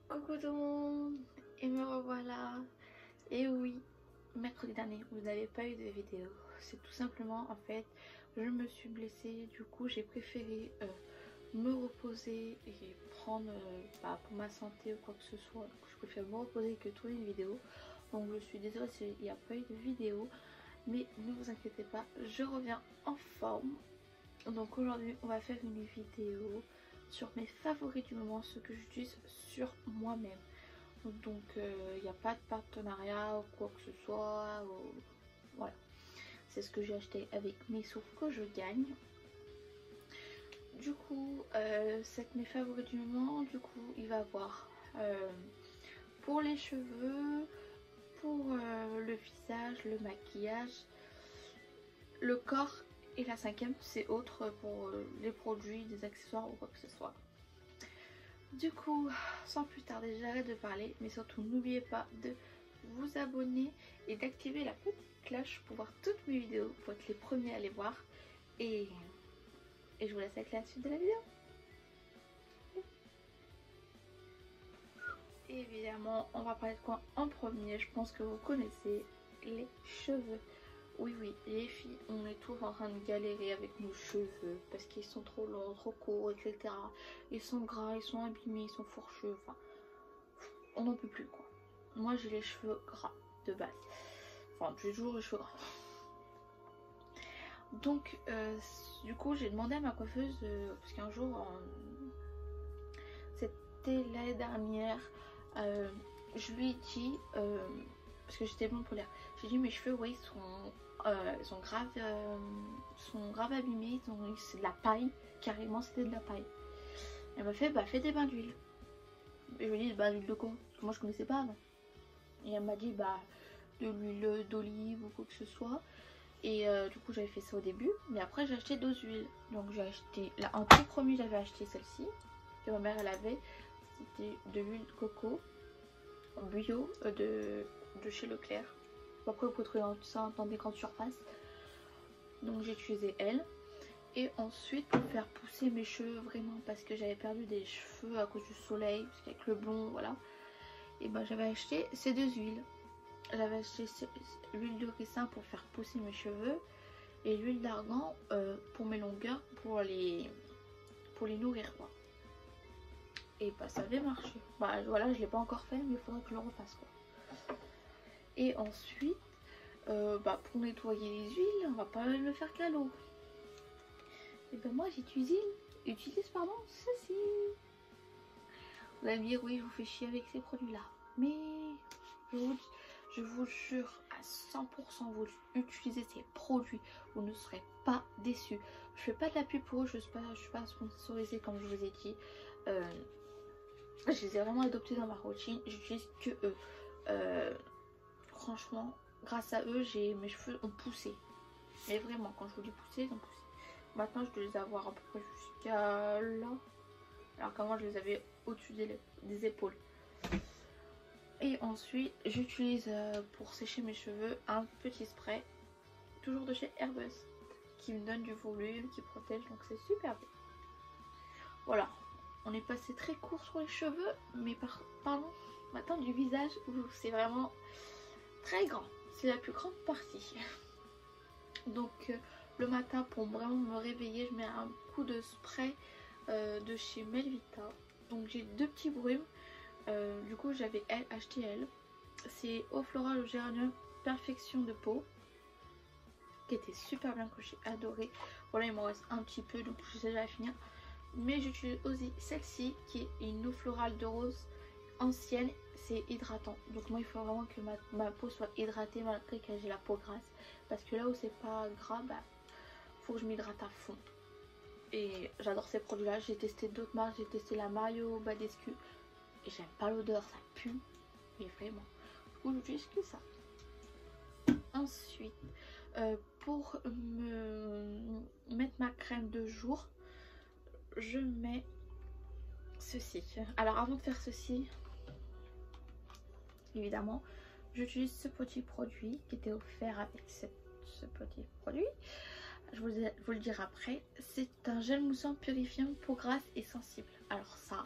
Coucou tout le monde, et me revoilà. Et oui, mercredi dernier vous n'avez pas eu de vidéo. C'est tout simplement en fait je me suis blessée, du coup j'ai préféré me reposer et prendre pour ma santé ou quoi que ce soit. Donc, je préfère me reposer que tourner une vidéo. Donc je suis désolée s'il n'y a pas eu de vidéo, mais ne vous inquiétez pas, je reviens en forme. Donc aujourd'hui on va faire une vidéo sur mes favoris du moment, ce que j'utilise sur moi-même. Donc il n'y a pas de partenariat ou quoi que ce soit, voilà, c'est ce que j'ai acheté avec mes sous que je gagne. Du coup c'est mes favoris du moment. Du coup il va avoir pour les cheveux, pour le visage, le maquillage, le corps, et la cinquième c'est autre pour les produits, des accessoires ou quoi que ce soit. Du coup, sans plus tarder, j'arrête de parler, mais surtout n'oubliez pas de vous abonner et d'activer la petite cloche pour voir toutes mes vidéos, pour être les premiers à les voir. Et je vous laisse avec la suite de la vidéo. Et évidemment, on va parler de quoi en premier? Je pense que vous connaissez les cheveux. Oui, les filles, on est tous en train de galérer avec nos cheveux parce qu'ils sont trop longs, trop courts, etc. Ils sont gras, ils sont abîmés, ils sont fourchus, enfin, on n'en peut plus quoi. Moi j'ai les cheveux gras de base, enfin j'ai toujours les cheveux gras. Donc du coup j'ai demandé à ma coiffeuse, parce qu'un jour, c'était l'année dernière, je lui ai dit, parce que j'étais blonde polaire, j'ai dit mes cheveux, oui, sont grave abîmés, c'est de la paille, carrément c'était de la paille. Elle m'a fait, bah fais des bains d'huile. Et je lui ai dit, bah d'huile de quoi? Parce que moi je connaissais pas avant. Et elle m'a dit, bah de l'huile d'olive ou quoi que ce soit. Et du coup j'avais fait ça au début, mais après j'ai acheté d'autres huiles. Donc j'ai acheté, là en tout premier j'avais acheté celle-ci, que ma mère elle avait. C'était de l'huile de coco bio de chez Leclerc. Après vous pouvez trouver ça dans des grandes surfaces. Donc j'ai utilisé elle. Et ensuite pour faire pousser mes cheveux vraiment, parce que j'avais perdu des cheveux à cause du soleil, parce qu'avec le blond voilà. Et ben j'avais acheté ces deux huiles. J'avais acheté l'huile de ricin pour faire pousser mes cheveux et l'huile d'argan pour mes longueurs, pour les nourrir quoi. Et bah ça avait marché. Bah voilà, je l'ai pas encore fait, mais il faudrait que je le refasse quoi. Et ensuite pour nettoyer les huiles, on va pas le faire qu'à l'eau. Et ben moi j'utilise ceci. Vous allez me dire oui, je vous fais chier avec ces produits là, mais je vous jure à 100%, vous utilisez ces produits, vous ne serez pas déçus. Je fais pas de la pub pour eux, je suis pas sponsorisée comme je vous ai dit. Je les ai vraiment adoptés dans ma routine, j'utilise que eux. Franchement, grâce à eux, mes cheveux ont poussé. Mais vraiment, quand je vous dis pousser, ils ont poussé. Maintenant, je dois les avoir à peu près jusqu'à là. Alors qu'avant, je les avais au-dessus des épaules. Et ensuite j'utilise pour sécher mes cheveux un petit spray, toujours de chez Airbus, qui me donne du volume, qui protège, donc c'est super bien. Voilà, on est passé très court sur les cheveux, mais parlons maintenant du visage où c'est vraiment très grand, c'est la plus grande partie. Donc le matin pour vraiment me réveiller, je mets un coup de spray de chez Melvita. Donc j'ai deux petits brumes. Du coup j'avais acheté elle, c'est Eau Florale au géranium perfection de peau, qui était super bien, que j'ai adoré. Voilà, il m'en reste un petit peu donc je sais déjà à finir, mais j'utilise aussi celle-ci qui est une eau florale de rose ancienne, c'est hydratant. Donc moi il faut vraiment que ma peau soit hydratée malgré que j'ai la peau grasse, parce que là où c'est pas gras, bah faut que je m'hydrate à fond. Et j'adore ces produits là, j'ai testé d'autres marques, j'ai testé la Mario Badescu. Et j'aime pas l'odeur, ça pue, mais vraiment. Du coup, j'utilise que ça. Ensuite, pour me mettre ma crème de jour, je mets ceci. Alors, avant de faire ceci, évidemment, j'utilise ce petit produit qui était offert avec ce petit produit. Je vous le dirai après. C'est un gel moussant purifiant peau grasse et sensible. Alors ça.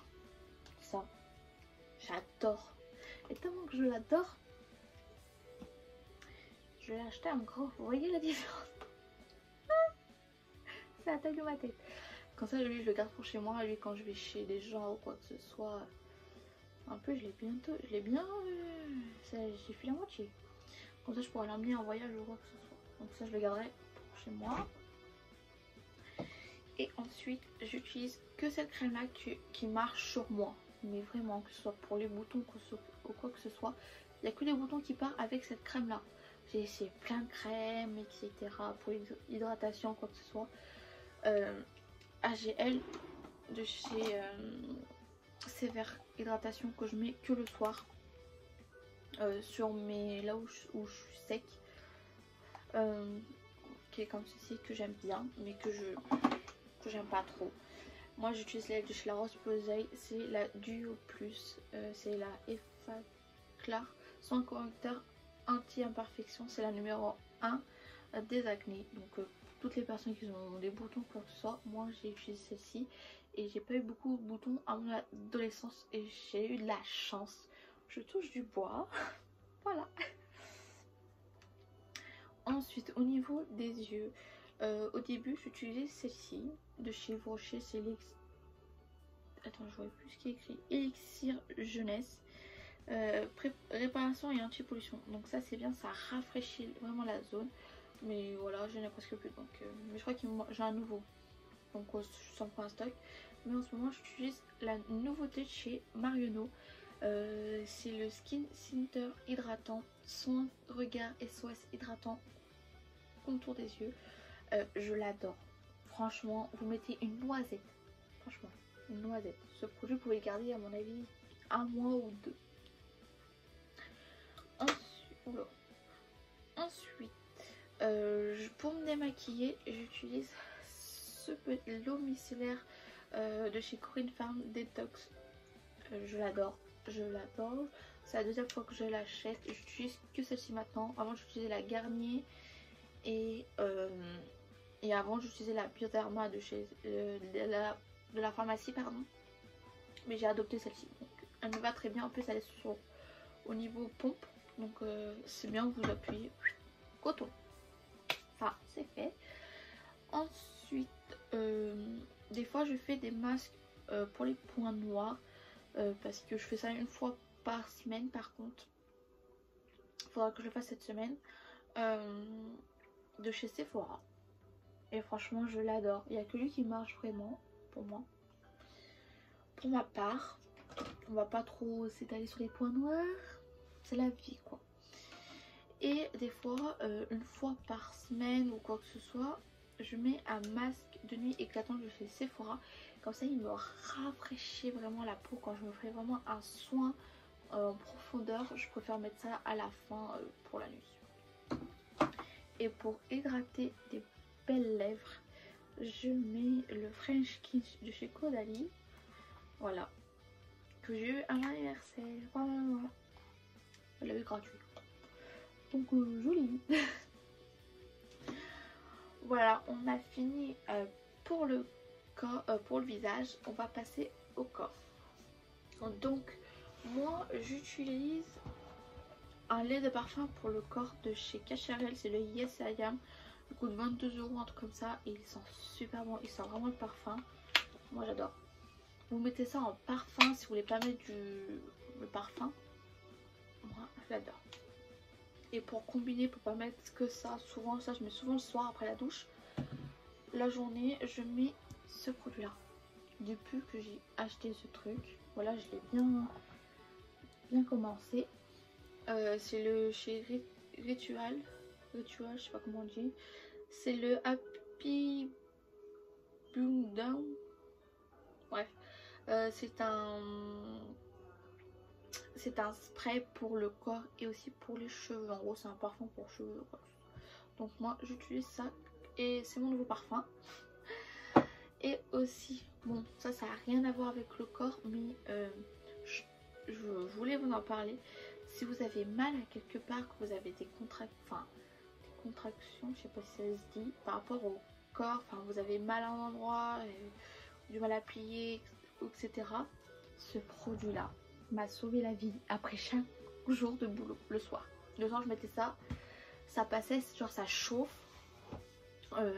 J'adore. Et tellement que je l'adore, je l'ai acheté en gros. Vous voyez la différence? C'est la taille de ma tête. Comme ça, lui, je le garde pour chez moi. Lui, quand je vais chez des gens ou quoi que ce soit. Un peu, je l'ai bien. J'ai fait la moitié. Comme ça, je pourrais l'emmener en voyage ou quoi que ce soit. Donc, ça, je le garderai pour chez moi. Et ensuite, j'utilise que cette crème là qui marche sur moi. Mais vraiment, que ce soit pour les boutons ou quoi que ce soit. Il n'y a que les boutons qui partent avec cette crème là. J'ai essayé plein de crèmes, etc. Pour l'hydratation, quoi que ce soit. AGL de chez Sévère Hydratation que je mets que le soir. Sur mes là où je suis sec. Qui est comme ceci, que j'aime bien, mais que j'aime pas trop. Moi j'utilise l'aile de chez La Roche-Posay, c'est la Duo Plus, c'est la Effaclar sans correcteur anti-imperfection, c'est la numéro 1 des acnés. Donc toutes les personnes qui ont des boutons quoi que ce soit, moi j'ai utilisé celle-ci et j'ai pas eu beaucoup de boutons à mon adolescence et j'ai eu de la chance. Je touche du bois. Voilà. Ensuite, au niveau des yeux, au début, j'utilisais celle-ci de chez Rocher. C'est l'ex. Attends, je vois plus ce qui est écrit. Élixir Jeunesse. Réparation et anti-pollution. Donc, ça, c'est bien. Ça rafraîchit vraiment la zone. Mais voilà, je n'ai presque plus. Donc, mais je crois que j'ai un nouveau. Donc, je sens pas un stock. Mais en ce moment, j'utilise la nouveauté de chez Marionneau. C'est le Skin Center hydratant, soin regard SOS hydratant contour des yeux. Je l'adore. Franchement, vous mettez une noisette. Franchement, une noisette. Ce produit, vous pouvez le garder à mon avis un mois ou deux. Ensuite, pour me démaquiller, j'utilise l'eau micellaire de chez Corinne Farm Detox. Je l'adore. Je l'adore. C'est la deuxième fois que je l'achète. J'utilise que celle-ci maintenant. Avant, j'utilisais la Garnier et avant, j'utilisais la Bioderma de chez de la pharmacie, pardon. Mais j'ai adopté celle-ci. Donc, elle me va très bien. En plus, elle est au niveau pompe. Donc, c'est bien. Vous appuyez. Coton. Ça, c'est fait. Ensuite, des fois, je fais des masques pour les points noirs. Parce que je fais ça une fois par semaine par contre. Il faudra que je le fasse cette semaine. De chez Sephora. Et franchement je l'adore. Il n'y a que lui qui marche vraiment pour moi. Pour ma part, on va pas trop s'étaler sur les points noirs. C'est la vie quoi. Et des fois, une fois par semaine ou quoi que ce soit, je mets un masque de nuit éclatant de chez Sephora. Comme ça il me rafraîchit vraiment la peau quand je me ferai vraiment un soin en profondeur. Je préfère mettre ça à la fin pour la nuit. Et pour hydrater des belles lèvres, je mets le French Kiss de chez Caudalie. Voilà. Que j'ai eu à l'anniversaire. Voilà. Elle l'avait gratuit. Donc joli. Voilà, on a fini pour le corps, pour le visage. On va passer au corps. Donc moi j'utilise un lait de parfum pour le corps de chez Cacharel, c'est le Yes I Am. Il coûte 22 €, un truc comme ça. Et il sent super bon, il sent vraiment le parfum. Moi j'adore. Vous mettez ça en parfum si vous voulez pas mettre le parfum. Moi j'adore. Et pour combiner, pour pas mettre que ça, souvent ça je mets souvent le soir après la douche. La journée je mets ce produit là. Depuis que j'ai acheté ce truc, voilà, je l'ai bien commencé. C'est le chez Ritual, je sais pas comment on dit. C'est le Happy Bloom Down. Bref, c'est un spray pour le corps et aussi pour les cheveux. En gros, c'est un parfum pour cheveux. Donc moi, j'utilise ça et c'est mon nouveau parfum. Et aussi, bon, ça n'a rien à voir avec le corps, mais je voulais vous en parler. Si vous avez mal à quelque part, que vous avez des contractions, je sais pas si ça se dit, par rapport au corps, enfin vous avez mal à un endroit, du mal à plier, etc. Ce produit là, m'a sauvé la vie après chaque jour de boulot le soir. Le soir je mettais ça, ça passait, genre ça chauffe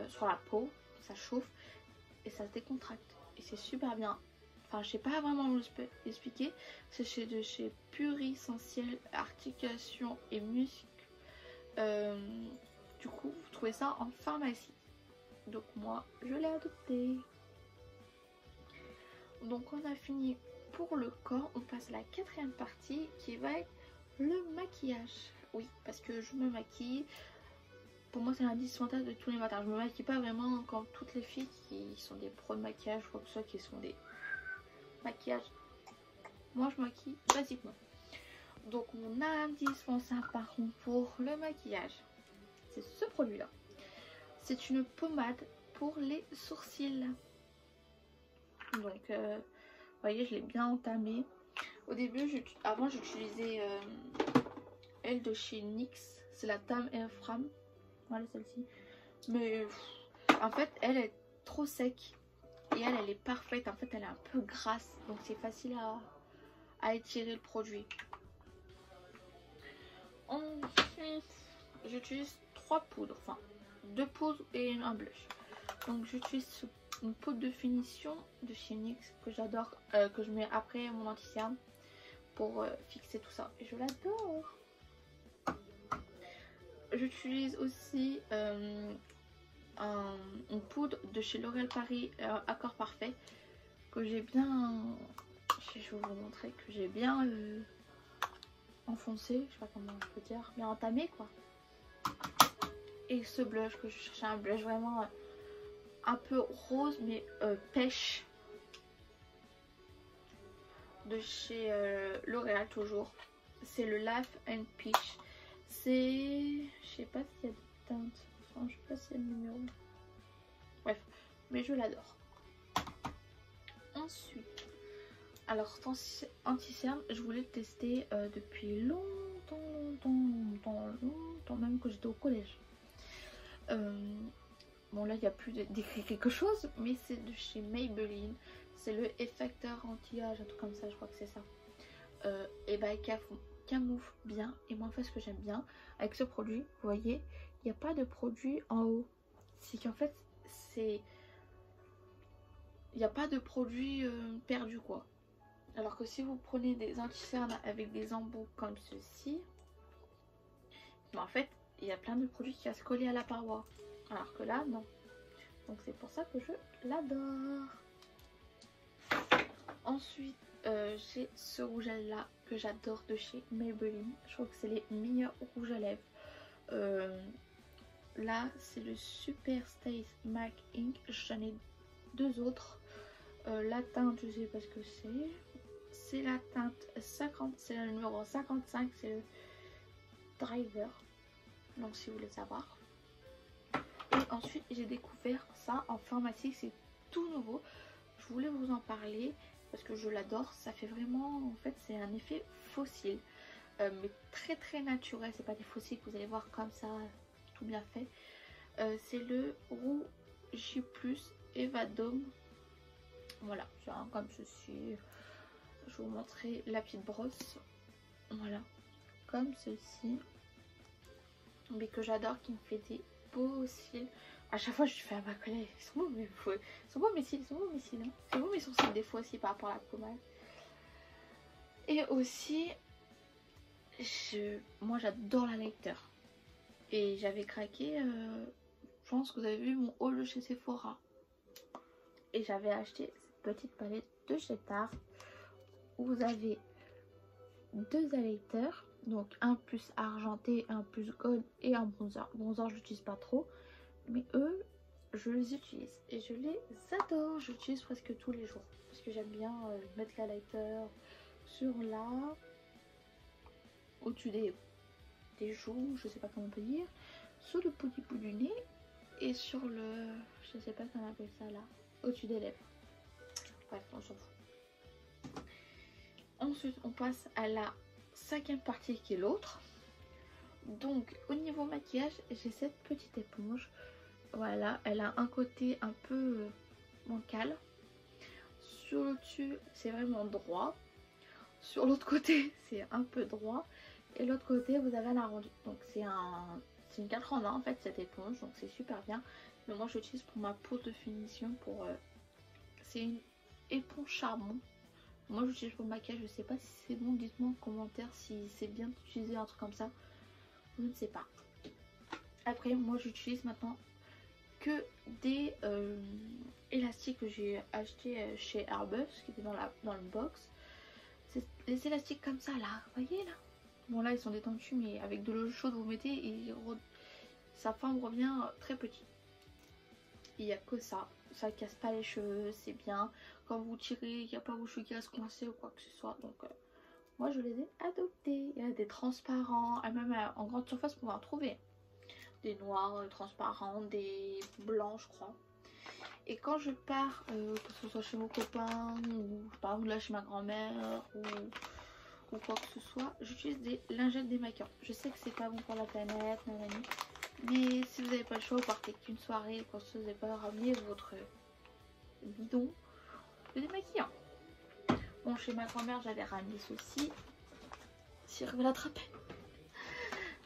sur la peau, ça chauffe et ça se décontracte et c'est super bien. Enfin je sais pas vraiment vous expliquer, c'est de chez Puressentiel Articulation et Muscles. Du coup vous trouvez ça en pharmacie, donc moi je l'ai adopté. Donc on a fini pour le corps, on passe à la quatrième partie qui va être le maquillage. Oui, parce que je me maquille, pour moi c'est indispensable de tous les matins. Je me maquille pas vraiment comme toutes les filles qui sont des pros de maquillage ou quoi que ce soit, qui sont des maquillages. Moi je maquille basiquement. Donc mon indispensable par contre pour le maquillage, c'est ce produit là. C'est une pommade pour les sourcils. Donc vous voyez, je l'ai bien entamé. Au début, avant j'utilisais elle de chez NYX, c'est la Tam Fram, voilà celle-ci. Mais en fait elle est trop sec et elle est parfaite. En fait elle est un peu grasse, donc c'est facile à étirer le produit. Ensuite j'utilise 3 poudres, enfin 2 poudres et un blush. Donc j'utilise une poudre de finition de chez NYX que j'adore, que je mets après mon anti-cerne pour fixer tout ça et je l'adore. J'utilise aussi une poudre de chez L'Oréal Paris, Accord Parfait, que j'ai bien, je vais vous montrer, que j'ai bien enfoncé, je sais pas comment je peux dire, bien entamé quoi. Et ce blush que je cherchais, un blush vraiment un peu rose mais pêche, de chez L'Oréal toujours. C'est le Laugh and Peach. C'est, je sais pas s'il y a des teintes, enfin, je sais pas s'il y a le numéro. Bref, mais je l'adore. Ensuite, alors anti-cerne, je voulais le tester depuis longtemps, même que j'étais au collège. Bon là il n'y a plus d'écrit quelque chose, mais c'est de chez Maybelline. C'est le effecteur anti-âge, un truc comme ça, je crois que c'est ça. Et bah camoufle bien, et moi en fait ce que j'aime bien avec ce produit, vous voyez, il n'y a pas de produit en haut. C'est qu'en fait c'est, il n'y a pas de produit perdu quoi. Alors que si vous prenez des anti-cernes avec des embouts comme ceci, bah en fait il y a plein de produits qui va se coller à la paroi, alors que là non. Donc c'est pour ça que je l'adore. Ensuite j'ai ce rouge à lèvres là que j'adore de chez Maybelline. Je trouve que c'est les meilleurs rouges à lèvres. Là c'est le Super Stay MAC Ink. J'en ai 2 autres. La teinte je sais pas ce que c'est la teinte 50, c'est le numéro 55, c'est le Driver, donc si vous voulez savoir. Et ensuite j'ai découvert ça en pharmacie, c'est tout nouveau. Je voulais vous en parler parce que je l'adore. Ça fait vraiment, en fait c'est un effet fossile, mais très très naturel. C'est pas des fossiles que vous allez voir comme ça tout bien fait. C'est le Rougi Plus Evadome. Voilà, c'est un comme ceci. Je vais vous montrer la petite brosse. Voilà, comme ceci. Mais que j'adore, qui me fait des beaux cils. À chaque fois je fais à ma collègue, ils sont beaux mes cils, ils sont beaux mes cils, hein. C'est beau mes sourcils des fois aussi par rapport à la pommade. Et aussi moi j'adore la lecteur. Et j'avais craqué, je pense que vous avez vu mon haul de chez Sephora. Et j'avais acheté cette petite palette de chez Tarte où vous avez 2 highlighters, donc un plus argenté, un plus gold et un bronzer. Bronzer je l'utilise pas trop, mais eux je les utilise et je les adore. J'utilise presque tous les jours parce que j'aime bien mettre l'highlighter sur là, au-dessus des joues, je sais pas comment on peut dire, sur le petit bout du nez et sur le, je sais pas comment on appelle ça là, au-dessus des lèvres. Bref, on s'en fout. Ensuite on passe à la 5e partie qui est l'autre. Donc au niveau maquillage, j'ai cette petite éponge. Voilà, elle a un côté un peu bancal. Sur le dessus c'est vraiment droit. Sur l'autre côté c'est un peu droit et l'autre côté vous avez un arrondi. Donc c'est une 4 en 1 en fait cette éponge, donc c'est super bien. Mais moi j'utilise pour ma peau de finition pour c'est une éponge charbon. Moi j'utilise pour le maquillage, je sais pas si c'est bon, dites-moi en commentaire si c'est bien d'utiliser un truc comme ça. Je ne sais pas. Après moi j'utilise maintenant que des élastiques que j'ai acheté chez Airbus qui étaient dans le box. C'est les élastiques comme ça là, vous voyez là. Bon là ils sont détendus mais avec de l'eau chaude vous mettez et sa forme revient très petit. Il n'y a que ça casse pas les cheveux, c'est bien. Quand vous tirez, il n'y a pas vos cheveux qui restent coincés ou quoi que ce soit. Donc moi je les ai adoptés. Il y a des transparents, et même en grande surface pour en trouver. Des noirs transparents, des blancs je crois. Et quand je pars, que ce soit chez mon copain ou par exemple là chez ma grand-mère ou quoi que ce soit, j'utilise des lingettes démaquillantes. Je sais que c'est pas bon pour la planète, nanani. Mais si vous n'avez pas le choix, vous partez qu'une soirée ou quoi que ce soit, vous n'avez pas ramené votre bidon de démaquillant. Bon, chez ma grand-mère, j'avais ramené ceci. Si je vais l'attraper.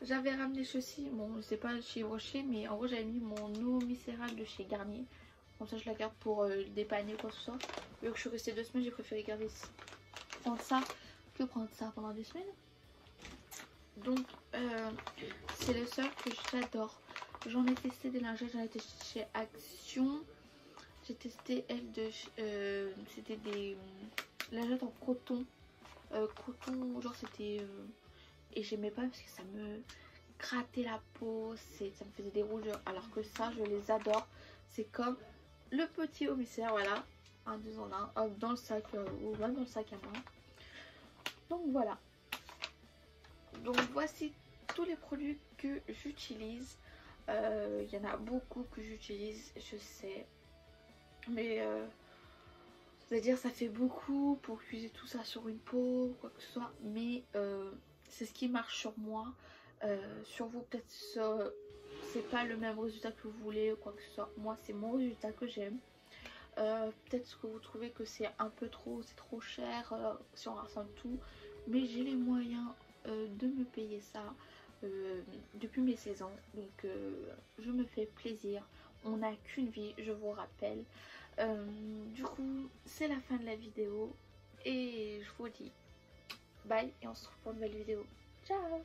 J'avais ramené ceci. Bon, je sais pas chez Rocher, mais en gros, j'avais mis mon eau minérale de chez Garnier. Comme ça, je la garde pour le dépanner ou quoi que ce soit. Vu que je suis restée 2 semaines, j'ai préféré garder prendre ça que prendre ça pendant 2 semaines. Donc, c'est le seul que j'adore. J'en ai testé des lingettes, j'en ai testé chez Action. J'ai testé elle de c'était des lingettes en coton. Coton, genre c'était et j'aimais pas parce que ça me grattait la peau, ça me faisait des rougeurs. Alors que ça, je les adore. C'est comme le petit émissaire, voilà, un 2 en 1, dans le sac ou même dans le sac à main. Donc voilà. Donc voici tous les produits que j'utilise. Il y en a beaucoup que j'utilise, je sais. Mais c'est-à-dire ça fait beaucoup pour utiliser tout ça sur une peau, quoi que ce soit. Mais c'est ce qui marche sur moi. Sur vous peut-être c'est pas le même résultat que vous voulez ou quoi que ce soit. Moi c'est mon résultat que j'aime. Peut-être que vous trouvez que c'est un peu trop, c'est trop cher si on rassemble tout. Mais j'ai les moyens de me payer ça depuis mes 16 ans. Donc je me fais plaisir. On n'a qu'une vie, je vous rappelle. Du coup, c'est la fin de la vidéo. Et je vous dis bye et on se retrouve pour une nouvelle vidéo. Ciao!